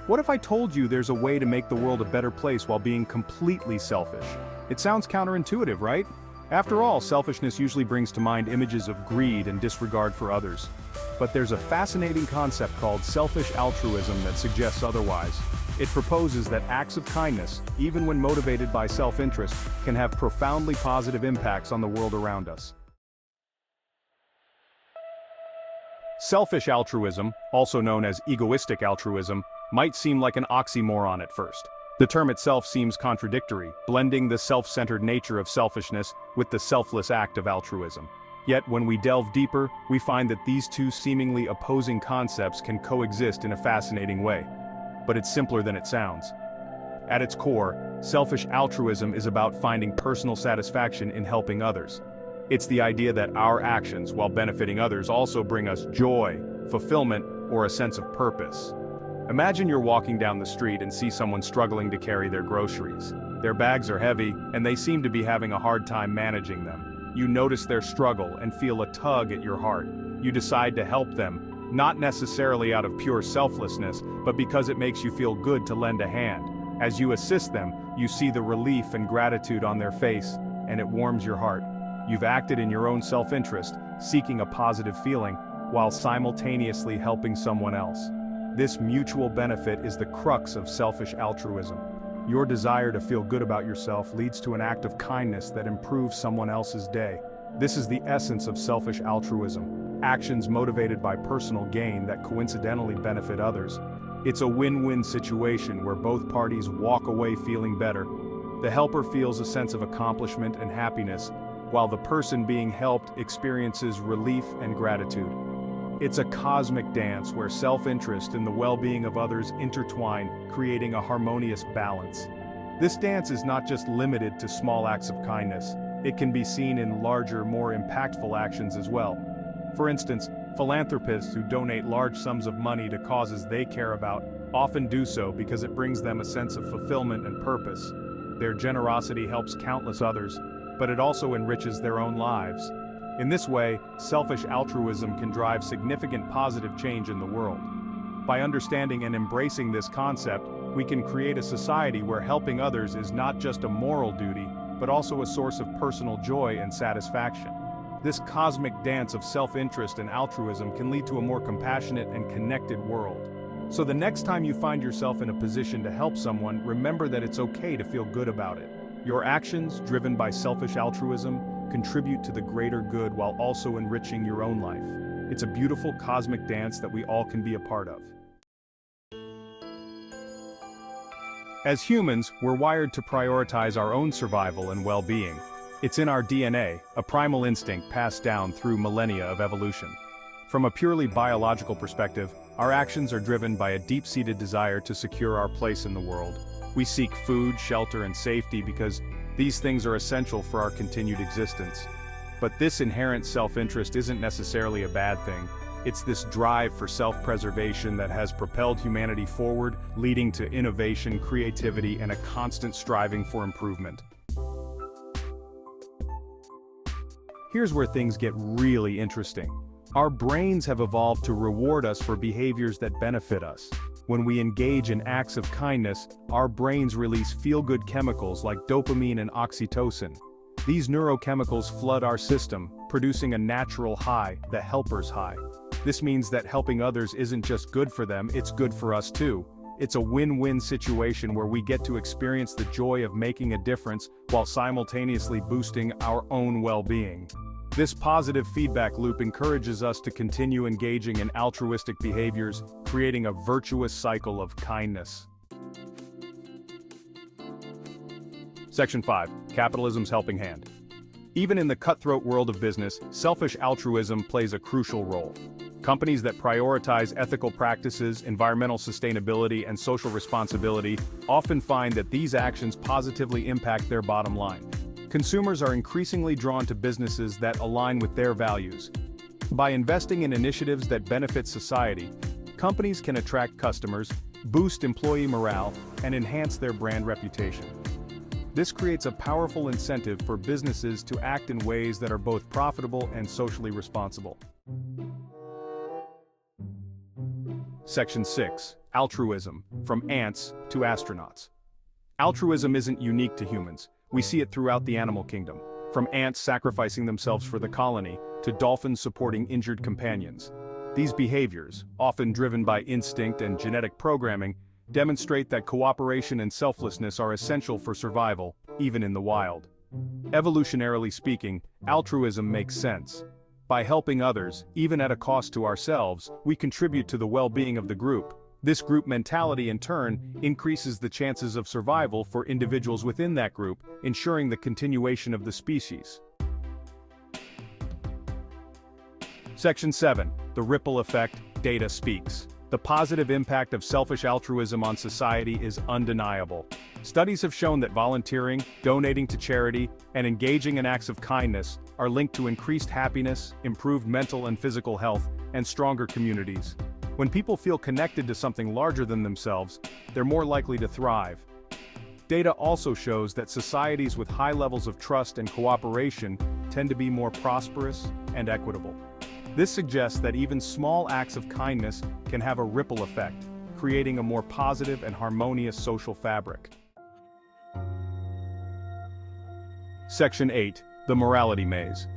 What if I told you there's a way to make the world a better place while being completely selfish? It sounds counterintuitive, right? After all, selfishness usually brings to mind images of greed and disregard for others. But there's a fascinating concept called selfish altruism that suggests otherwise. It proposes that acts of kindness, even when motivated by self-interest, can have profoundly positive impacts on the world around us. Selfish altruism, also known as egoistic altruism, might seem like an oxymoron at first. The term itself seems contradictory, blending the self-centered nature of selfishness with the selfless act of altruism. Yet when we delve deeper, we find that these two seemingly opposing concepts can coexist in a fascinating way. But it's simpler than it sounds. At its core, selfish altruism is about finding personal satisfaction in helping others. It's the idea that our actions, while benefiting others, also bring us joy, fulfillment, or a sense of purpose. Imagine you're walking down the street and see someone struggling to carry their groceries. Their bags are heavy, and they seem to be having a hard time managing them. You notice their struggle and feel a tug at your heart. You decide to help them, not necessarily out of pure selflessness, but because it makes you feel good to lend a hand. As you assist them, you see the relief and gratitude on their face, and it warms your heart. You've acted in your own self-interest, seeking a positive feeling, while simultaneously helping someone else. This mutual benefit is the crux of selfish altruism. Your desire to feel good about yourself leads to an act of kindness that improves someone else's day. This is the essence of selfish altruism, actions motivated by personal gain that coincidentally benefit others. It's a win-win situation where both parties walk away feeling better. The helper feels a sense of accomplishment and happiness, while the person being helped experiences relief and gratitude. It's a cosmic dance where self-interest and the well-being of others intertwine, creating a harmonious balance. This dance is not just limited to small acts of kindness. It can be seen in larger, more impactful actions as well. For instance, philanthropists who donate large sums of money to causes they care about often do so because it brings them a sense of fulfillment and purpose. Their generosity helps countless others, but it also enriches their own lives. In this way, selfish altruism can drive significant positive change in the world. By understanding and embracing this concept, we can create a society where helping others is not just a moral duty, but also a source of personal joy and satisfaction. This cosmic dance of self-interest and altruism can lead to a more compassionate and connected world. So the next time you find yourself in a position to help someone, remember that it's okay to feel good about it. Your actions, driven by selfish altruism, contribute to the greater good while also enriching your own life. It's a beautiful cosmic dance that we all can be a part of. As humans, we're wired to prioritize our own survival and well-being. It's in our DNA, a primal instinct passed down through millennia of evolution. From a purely biological perspective, our actions are driven by a deep-seated desire to secure our place in the world. We seek food, shelter, and safety because these things are essential for our continued existence. But this inherent self-interest isn't necessarily a bad thing. It's this drive for self-preservation that has propelled humanity forward, leading to innovation, creativity, and a constant striving for improvement. Here's where things get really interesting. Our brains have evolved to reward us for behaviors that benefit us. When we engage in acts of kindness, our brains release feel-good chemicals like dopamine and oxytocin. These neurochemicals flood our system, producing a natural high, the helper's high. This means that helping others isn't just good for them, it's good for us too. It's a win-win situation where we get to experience the joy of making a difference while simultaneously boosting our own well-being. This positive feedback loop encourages us to continue engaging in altruistic behaviors, creating a virtuous cycle of kindness. Section 5. Capitalism's helping hand. Even in the cutthroat world of business, selfish altruism plays a crucial role. Companies that prioritize ethical practices, environmental sustainability, and social responsibility often find that these actions positively impact their bottom line. Consumers are increasingly drawn to businesses that align with their values. By investing in initiatives that benefit society, companies can attract customers, boost employee morale, and enhance their brand reputation. This creates a powerful incentive for businesses to act in ways that are both profitable and socially responsible. Section 6. Altruism, from ants to astronauts. Altruism isn't unique to humans. We see it throughout the animal kingdom, from ants sacrificing themselves for the colony to dolphins supporting injured companions. These behaviors, often driven by instinct and genetic programming, demonstrate that cooperation and selflessness are essential for survival, even in the wild. Evolutionarily speaking, altruism makes sense. By helping others, even at a cost to ourselves, we contribute to the well-being of the group. This group mentality, in turn, increases the chances of survival for individuals within that group, ensuring the continuation of the species. Section 7. The ripple effect. Data speaks. The positive impact of selfish altruism on society is undeniable. Studies have shown that volunteering, donating to charity, and engaging in acts of kindness are linked to increased happiness, improved mental and physical health, and stronger communities. When people feel connected to something larger than themselves, they're more likely to thrive. Data also shows that societies with high levels of trust and cooperation tend to be more prosperous and equitable. This suggests that even small acts of kindness can have a ripple effect, creating a more positive and harmonious social fabric. Section 8. The morality maze.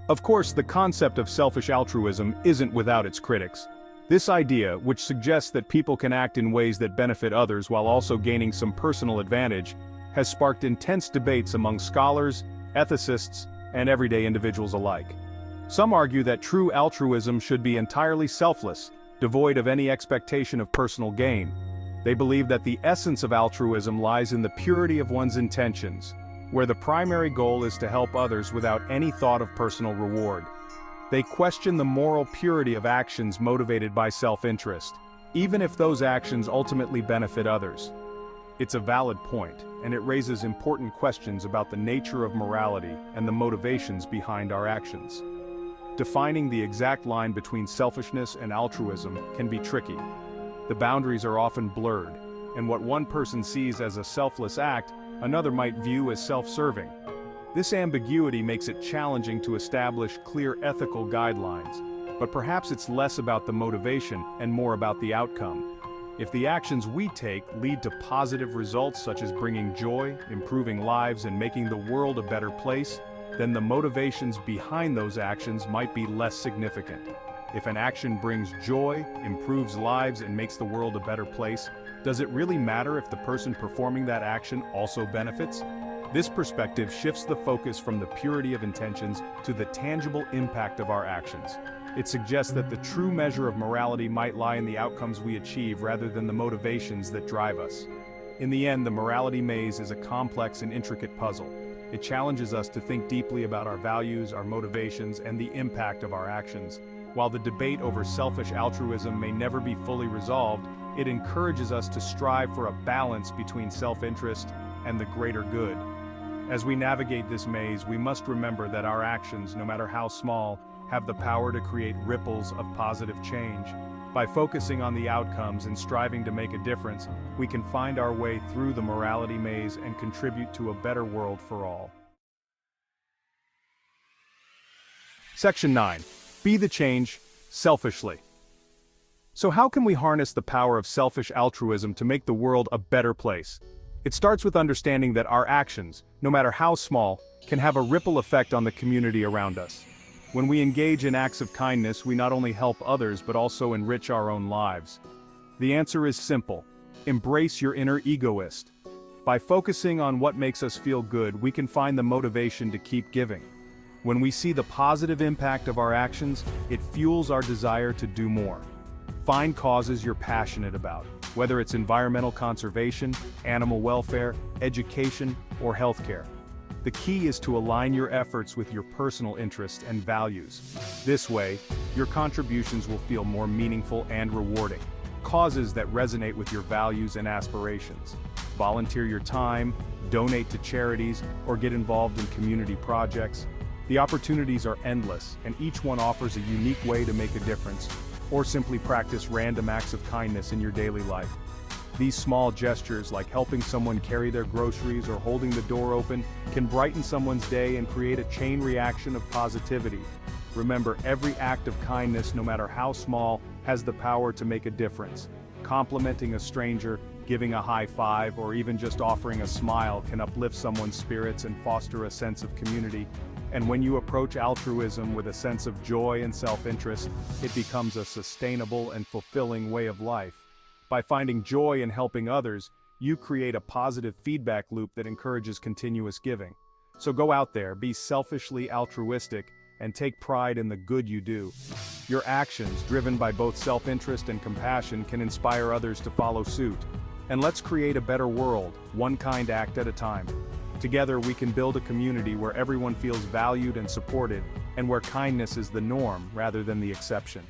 Of course, the concept of selfish altruism isn't without its critics. This idea, which suggests that people can act in ways that benefit others while also gaining some personal advantage, has sparked intense debates among scholars, ethicists, and everyday individuals alike. Some argue that true altruism should be entirely selfless, devoid of any expectation of personal gain. They believe that the essence of altruism lies in the purity of one's intentions, where the primary goal is to help others without any thought of personal reward. They question the moral purity of actions motivated by self-interest, even if those actions ultimately benefit others. It's a valid point, and it raises important questions about the nature of morality and the motivations behind our actions. Defining the exact line between selfishness and altruism can be tricky. The boundaries are often blurred, and what one person sees as a selfless act, another might view as self-serving. This ambiguity makes it challenging to establish clear ethical guidelines, but perhaps it's less about the motivation and more about the outcome. If the actions we take lead to positive results such as bringing joy, improving lives, and making the world a better place, then the motivations behind those actions might be less significant. If an action brings joy, improves lives, and makes the world a better place, does it really matter if the person performing that action also benefits? This perspective shifts the focus from the purity of intentions to the tangible impact of our actions. It suggests that the true measure of morality might lie in the outcomes we achieve rather than the motivations that drive us. In the end, the morality maze is a complex and intricate puzzle. It challenges us to think deeply about our values, our motivations, and the impact of our actions. While the debate over selfish altruism may never be fully resolved, it encourages us to strive for a balance between self-interest and the greater good. As we navigate this maze, we must remember that our actions, no matter how small, have the power to create ripples of positive change. By focusing on the outcomes and striving to make a difference, we can find our way through the morality maze and contribute to a better world for all. Section 9. Be the change, selfishly. So how can we harness the power of selfish altruism to make the world a better place? It starts with understanding that our actions, no matter how small, can have a ripple effect on the community around us. When we engage in acts of kindness, we not only help others but also enrich our own lives. The answer is simple. Embrace your inner egoist. By focusing on what makes us feel good, we can find the motivation to keep giving. When we see the positive impact of our actions, it fuels our desire to do more. Find causes you're passionate about, whether it's environmental conservation, animal welfare, education, or healthcare. The key is to align your efforts with your personal interests and values. This way, your contributions will feel more meaningful and rewarding. Causes that resonate with your values and aspirations. Volunteer your time, donate to charities, or get involved in community projects. The opportunities are endless, and each one offers a unique way to make a difference, or simply practice random acts of kindness in your daily life. These small gestures, like helping someone carry their groceries or holding the door open, can brighten someone's day and create a chain reaction of positivity. Remember, every act of kindness, no matter how small, has the power to make a difference. Complimenting a stranger, giving a high five, or even just offering a smile can uplift someone's spirits and foster a sense of community. And when you approach altruism with a sense of joy and self-interest, it becomes a sustainable and fulfilling way of life. By finding joy in helping others, you create a positive feedback loop that encourages continuous giving. So go out there, be selfishly altruistic, and take pride in the good you do. Your actions, driven by both self-interest and compassion, can inspire others to follow suit. And let's create a better world, one kind act at a time. Together we can build a community where everyone feels valued and supported, and where kindness is the norm rather than the exception.